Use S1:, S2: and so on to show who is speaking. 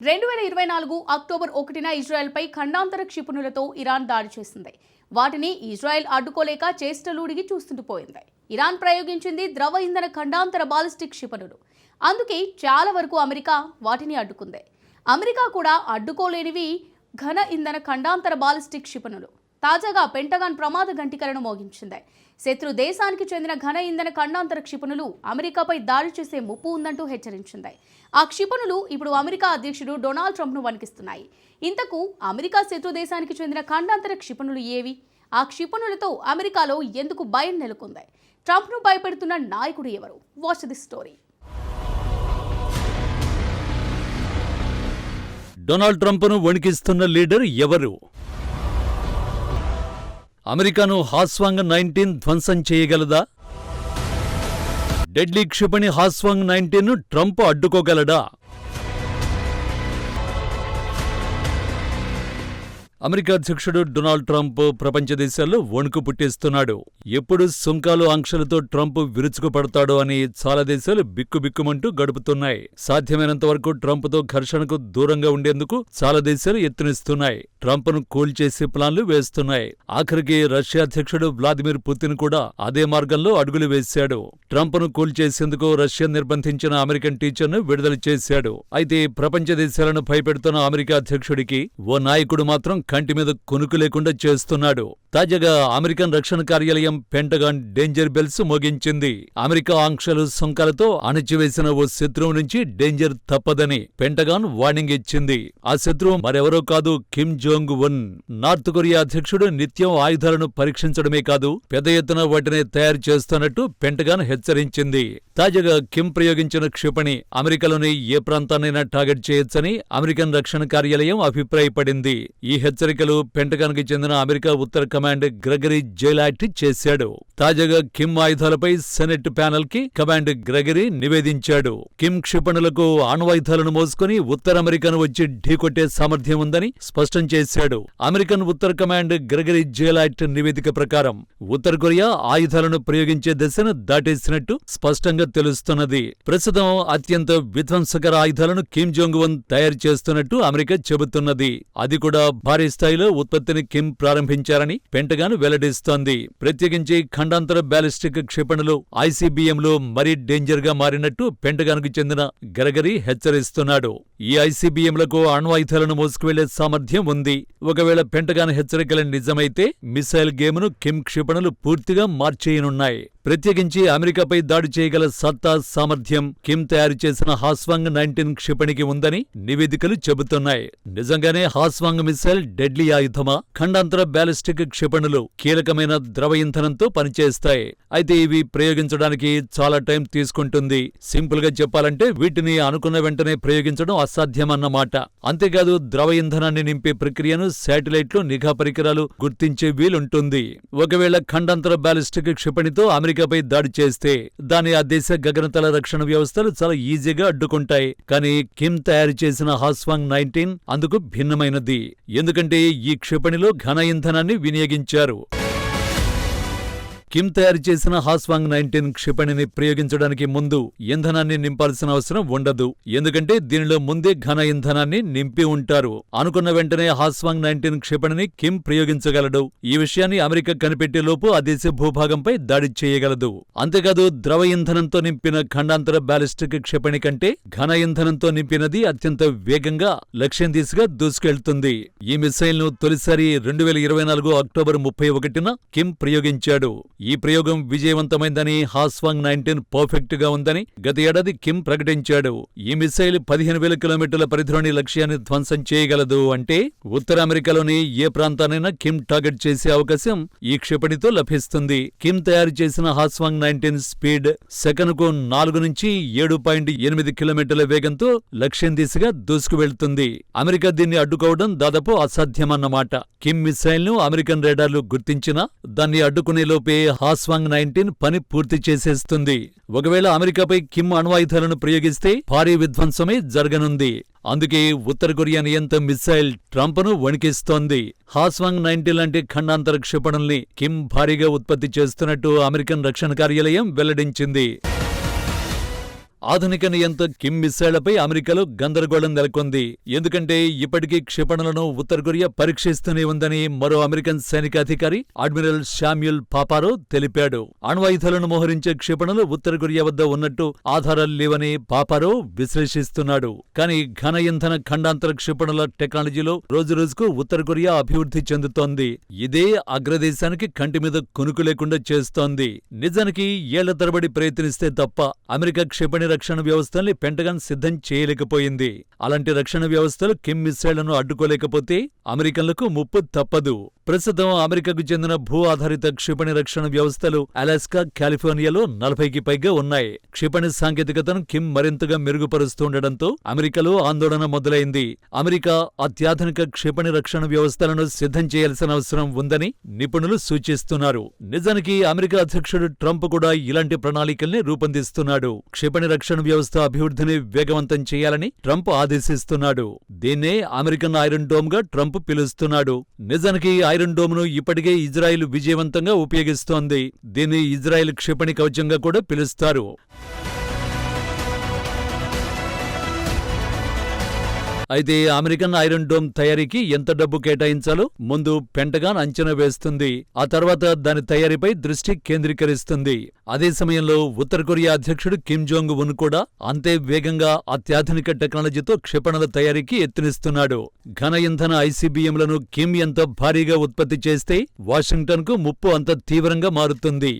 S1: 2024 October 1న ఇజ్రాయెల్పై ఖండాంతర క్షిపణులతో Iran దాడి చేసింది. వాటిని ఇజ్రాయెల్ అడ్డుకోలేక చేష్టలుడిగి చూస్తుండిపోయింది. ఇరాన్ ప్రయోగించింది ద్రవ ఇంధన ఖండాంతర బాలిస్టిక్ క్షిపణులు. అందుకే చాలా వరకు అమెరికా వాటిని అడ్డుకుంది. అమెరికా కూడా అడ్డుకోలేనివి ఘన ఇంధన ఖండాంతర బాలిస్టిక్ క్షిపణులు. తాజాగా పెంటగాన్ ప్రమాద గంటికలను మోగించింది. శత్రు దేశానికి చెందిన ఘన ఇంధన ఖండాంతర క్షిపణులు అమెరికాపై దాడి చేసే ముప్పు ఉందంటూ హెచ్చరించింది. ఆ క్షిపణులు ఇప్పుడు అమెరికా అధ్యక్షుడు డొనాల్డ్ ట్రంప్ను వణికిస్తున్నాయి. ఇంతకు అమెరికా శత్రు దేశానికి చెందిన ఖండాంతర క్షిపణులు ఏవి? ఆ క్షిపణులతో అమెరికాలో ఎందుకు భయం నెలకొంది? ట్రంప్ను భయపెడుతున్న నాయకుడు ఎవరు? Watch the story.
S2: డొనాల్డ్ ట్రంప్ను వణికిస్తున్న లీడర్ ఎవరు? అమెరికాను హాస్వాంగ్ 19 ధ్వంసం చేయగలదా? డెడ్లీ క్షిపణి హాస్వాంగ్ 19ను ట్రంప్ అడ్డుకోగలడా? అమెరికా అధ్యక్షుడు డొనాల్డ్ ట్రంప్ ప్రపంచ దేశాల్లో వణుకు పుట్టిస్తున్నాడు. ఎప్పుడు సుంకాలు ఆంక్షలతో ట్రంప్ విరుచుకుపడతాడో అని చాలా దేశాలు బిక్కుబిక్కుమంటూ గడుపుతున్నాయి. సాధ్యమైనంత వరకు ట్రంప్తో ఘర్షణకు దూరంగా ఉండేందుకు చాలా దేశాలు యత్నిస్తున్నాయి. ట్రంప్ను కూల్చేసే ప్లాన్లు వేస్తున్నాయి. ఆఖరికి రష్యా అధ్యక్షుడు వ్లాదిమిర్ పుతిన్ కూడా అదే మార్గంలో అడుగులు వేశాడు. ట్రంప్ను కూల్చేసేందుకు రష్యా నిర్బంధించిన అమెరికన్ టీచర్ను విడుదల చేశాడు. అయితే ప్రపంచ దేశాలను భయపెడుతున్న అమెరికా అధ్యక్షుడికి ఓ నాయకుడు మాత్రం కంటి మీద కొనుకు లేకుండా చేస్తున్నాడు. తాజాగా అమెరికన్ రక్షణ కార్యాలయం పెంటగాన్ డేంజర్ బెల్స్ మోగించింది. అమెరికా ఆంక్షలు సుంకాలతో అణచివేసిన ఓ శత్రువు నుంచి డేంజర్ తప్పదని పెంటగాన్ వార్నింగ్ ఇచ్చింది. ఆ శత్రువు మరెవరో కాదు, Kim Jong Un. North Korea అధ్యక్షుడు నిత్యం ఆయుధాలను పరీక్షించడమే కాదు, పెద్ద ఎత్తున వాటిని తయారు చేస్తున్నట్టు పెంటగాన్ హెచ్చరించింది. తాజాగా కిమ్ ప్రయోగించిన క్షిపణి అమెరికాలోని ఏ ప్రాంతాన్నైనా టార్గెట్ చేయొచ్చని అమెరికన్ రక్షణ కార్యాలయం అభిప్రాయపడింది. ఈ హెచ్చరికలు పెంటగాన్ కి చెందిన అమెరికా ఉత్తర కమాండ్ గ్రెగరీ జైలాట్ చేశాడు. తాజాగా కిమ్ ఆయుధాలపై సెనెట్ ప్యానెల్ కి కమాండ్ గ్రెగరీ నివేదించాడు. కిమ్ క్షిపణులకు అణ్వాయుధాలను మోసుకుని ఉత్తర అమెరికాను వచ్చి ఢీకొట్టే సామర్థ్యం ఉందని స్పష్టం చేశాడు. అమెరికన్ ఉత్తర కమాండ్ గ్రెగరీ జైలాట్ నివేదిక ప్రకారం ఉత్తర కొరియా ఆయుధాలను ప్రయోగించే దశను దాటేసినట్టు స్పష్టంగా తెలుస్తున్నది. ప్రస్తుతం అత్యంత విధ్వంసకర ఆయుధాలను కిమ్ జోంగ్ ఉన్ తయారు చేస్తున్నట్టు అమెరికా చెబుతున్నది. అది కూడా భారీ స్థాయిలో ఉత్పత్తిని కిమ్ ప్రారంభించారని పెంటగాన్ వెల్లడిస్తోంది. ప్రత్యేకించి ఖండాంతర బ్యాలిస్టిక్ క్షిపణులు ఐసీబీఎంలో మరీ డేంజర్ గా మారినట్టు పెంటగాన్ కు చెందిన గ్రెగరీ హెచ్చరిస్తున్నాడు. ఈ ఐసీబీఎంలకు అణ్వాయుధాలను మోసుకువెళ్లే సామర్థ్యం ఉంది. ఒకవేళ పెంటగాన్ హెచ్చరికలు నిజమైతే మిసైల్ గేమ్ను కిమ్ క్షిపణులు పూర్తిగా మార్చేయనున్నాయి. ప్రత్యేకించి అమెరికాపై దాడి చేయగల సత్తా సామర్థ్యం కిమ్ తయారు చేసిన హాస్వాంగ్ 19 క్షిపణికి ఉందని నివేదికలు చెబుతున్నాయి. నిజంగానే హాస్వాంగ్ మిసైల్ డెడ్లీ ఆయుధమా? ఖండాంతర బ్యాలిస్టిక్ క్షిపణులు కీలకమైన ద్రవ ఇంధనంతో పనిచేస్తాయి. అయితే ఇవి ప్రయోగించడానికి చాలా టైం తీసుకుంటుంది. సింపుల్ గా చెప్పాలంటే వీటిని అనుకున్న వెంటనే ప్రయోగించడం అసాధ్యమన్నమాట. అంతేకాదు ద్రవ ఇంధనాన్ని నింపే ప్రక్రియను శాటిలైట్లు, నిఘా పరికరాలు గుర్తించే వీలుంటుంది. ఒకవేళ ఖండాంతర బ్యాలిస్టిక్ క్షిపణితో అమెరికాపై దాడి చేస్తే దాని ఆ దేశ గగనతల రక్షణ వ్యవస్థలు చాలా ఈజీగా అడ్డుకుంటాయి. కానీ కిమ్ తయారు చేసిన హాస్వాంగ్ 19 అందుకు భిన్నమైనది. ఎందుకంటే ఈ క్షిపణిలో ఘన ఇంధనాన్ని వినియోగించారు. కిమ్ తయారు చేసిన హాస్వాంగ్ 19 క్షిపణిని ప్రయోగించడానికి ముందు ఇంధనాన్ని నింపాల్సిన అవసరం ఉండదు. ఎందుకంటే దీనిలో ముందే ఘన ఇంధనాన్ని నింపి ఉంటారు. అనుకున్న వెంటనే హాస్వాంగ్ 19 క్షిపణిని కిమ్ ప్రయోగించగలడు. ఈ విషయాన్ని అమెరికా కనిపెట్టేలోపు ఆ దేశ భూభాగంపై దాడి చేయగలదు. అంతేకాదు ద్రవ ఇంధనంతో నింపిన ఖండాంతర బ్యాలిస్టిక్ క్షిపణి కంటే ఘన ఇంధనంతో నింపినది అత్యంత వేగంగా లక్ష్యం దిశగా దూసుకెళ్తుంది. ఈ మిసైల్ ను తొలిసారి 2024 అక్టోబర్ 31న కిమ్ ప్రయోగించాడు. ఈ ప్రయోగం విజయవంతమైందని, హాస్వాంగ్ 19 పర్ఫెక్ట్ గా ఉందని గత ఏడాది కిమ్ ప్రకటించాడు. ఈ మిసైల్ 15,000 కిలోమీటర్ల పరిధిలోని లక్ష్యాన్ని ధ్వంసం చేయగలదు. అంటే ఉత్తర అమెరికాలోని ఏ ప్రాంతాన్నైనా కిమ్ టార్గెట్ చేసే అవకాశం ఈ క్షిపణితో లభిస్తుంది. కిమ్ తయారు చేసిన హాస్వాంగ్ 19 స్పీడ్ సెకనుకు 4 నుంచి 7.8 కిలోమీటర్ల వేగంతో లక్ష్యం దిశగా దూసుకువెళ్తుంది. అమెరికా దీన్ని అడ్డుకోవడం దాదాపు అసాధ్యమన్నమాట. కిమ్ మిసైల్ ను అమెరికన్ రేడార్లు గుర్తించినా దాన్ని అడ్డుకునే లోపే హాస్వాంగ్ 19 పని పూర్తి చేసేస్తుంది. ఒకవేళ అమెరికాపై కిమ్ అణ్వాయుధాలను ప్రయోగిస్తే భారీ విధ్వంసమే జరగనుంది. అందుకే ఉత్తర కొరియా నియంత మిసైల్ ట్రంప్ను వణికిస్తోంది. హాస్వాంగ్ 19 లాంటి ఖండాంతర క్షిపణుల్ని కిమ్ భారీగా ఉత్పత్తి చేస్తున్నట్టు అమెరికన్ రక్షణ కార్యాలయం వెల్లడించింది. ఆధునిక నియంత కిమ్ మిస్సైళ్లపై అమెరికాలో గందరగోళం నెలకొంది. ఎందుకంటే ఇప్పటికీ క్షిపణులను ఉత్తర కొరియా పరీక్షిస్తూనే ఉందని మరో అమెరికన్ సైనిక అధికారి అడ్మిరల్ శామ్యూల్ పాపారో తెలిపాడు. అణ్వాయుధాలను మోహరించే క్షిపణులు ఉత్తర కొరియా వద్ద ఉన్నట్టు ఆధారాలు లేవని పాపారో విశ్లేషిస్తున్నాడు. కానీ ఘన ఇంధన ఖండాంతర క్షిపణుల టెక్నాలజీలో రోజురోజుకు ఉత్తర కొరియా అభివృద్ధి చెందుతోంది. ఇదే అగ్రదేశానికి కంటి మీద కొనుకు లేకుండా చేస్తోంది. నిజానికి ఏళ్ల తరబడి ప్రయత్నిస్తే తప్ప అమెరికా క్షిపణి రక్షణ వ్యవస్థల్ని పెంటగాన్ సిద్ధం చేయలేకపోయింది. అలాంటి రక్షణ వ్యవస్థలు కిమ్ మిస్సైళ్లను అడ్డుకోలేకపోతే అమెరికన్లకు ముప్పు తప్పదు. ప్రస్తుతం అమెరికాకు చెందిన భూ ఆధారిత క్షిపణి రక్షణ వ్యవస్థలు అలాస్కా, కాలిఫోర్నియాలో 40కి పైగా ఉన్నాయి. క్షిపణి సాంకేతికతను కిమ్ మరింతగా మెరుగుపరుస్తుండటంతో అమెరికాలో ఆందోళన మొదలైంది. అమెరికా అత్యాధునిక క్షిపణి రక్షణ వ్యవస్థలను సిద్ధం చేయాల్సిన అవసరం ఉందని నిపుణులు సూచిస్తున్నారు. నిజానికి అమెరికా అధ్యక్షుడు ట్రంప్ కూడా ఇలాంటి ప్రణాళికల్ని రూపొందిస్తున్నాడు. క్షిపణి రక్షణ వ్యవస్థ అభివృద్ధిని వేగవంతం చేయాలని ట్రంప్ ఆదేశిస్తున్నాడు. దీన్నే అమెరికన్ ఐరన్ డోమ్ గా ట్రంప్ పిలుస్తున్నాడు. నిజానికి ఐరన్ డోమ్ ను ఇప్పటికే ఇజ్రాయిల్ విజయవంతంగా ఉపయోగిస్తోంది. దీన్ని ఇజ్రాయిల్ క్షిపణి కవచంగా కూడా పిలుస్తారు. అయితే అమెరికన్ ఐరన్ డోమ్ తయారీకి ఎంత డబ్బు కేటాయించాలో ముందు పెంటగాన్ అంచనా వేస్తుంది. ఆ తర్వాత దాని తయారీపై దృష్టి కేంద్రీకరిస్తుంది. అదే సమయంలో ఉత్తర కొరియా అధ్యక్షుడు కిమ్ జోంగ్ ఉన్ కూడా అంతే వేగంగా అత్యాధునిక టెక్నాలజీతో క్షిపణుల తయారీకి యత్నిస్తున్నాడు. ఘన ఇంధన ఐసీబీఎంలను కిమ్ ఎంత భారీగా ఉత్పత్తి చేస్తే వాషింగ్టన్కు ముప్పు అంత తీవ్రంగా మారుతుంది.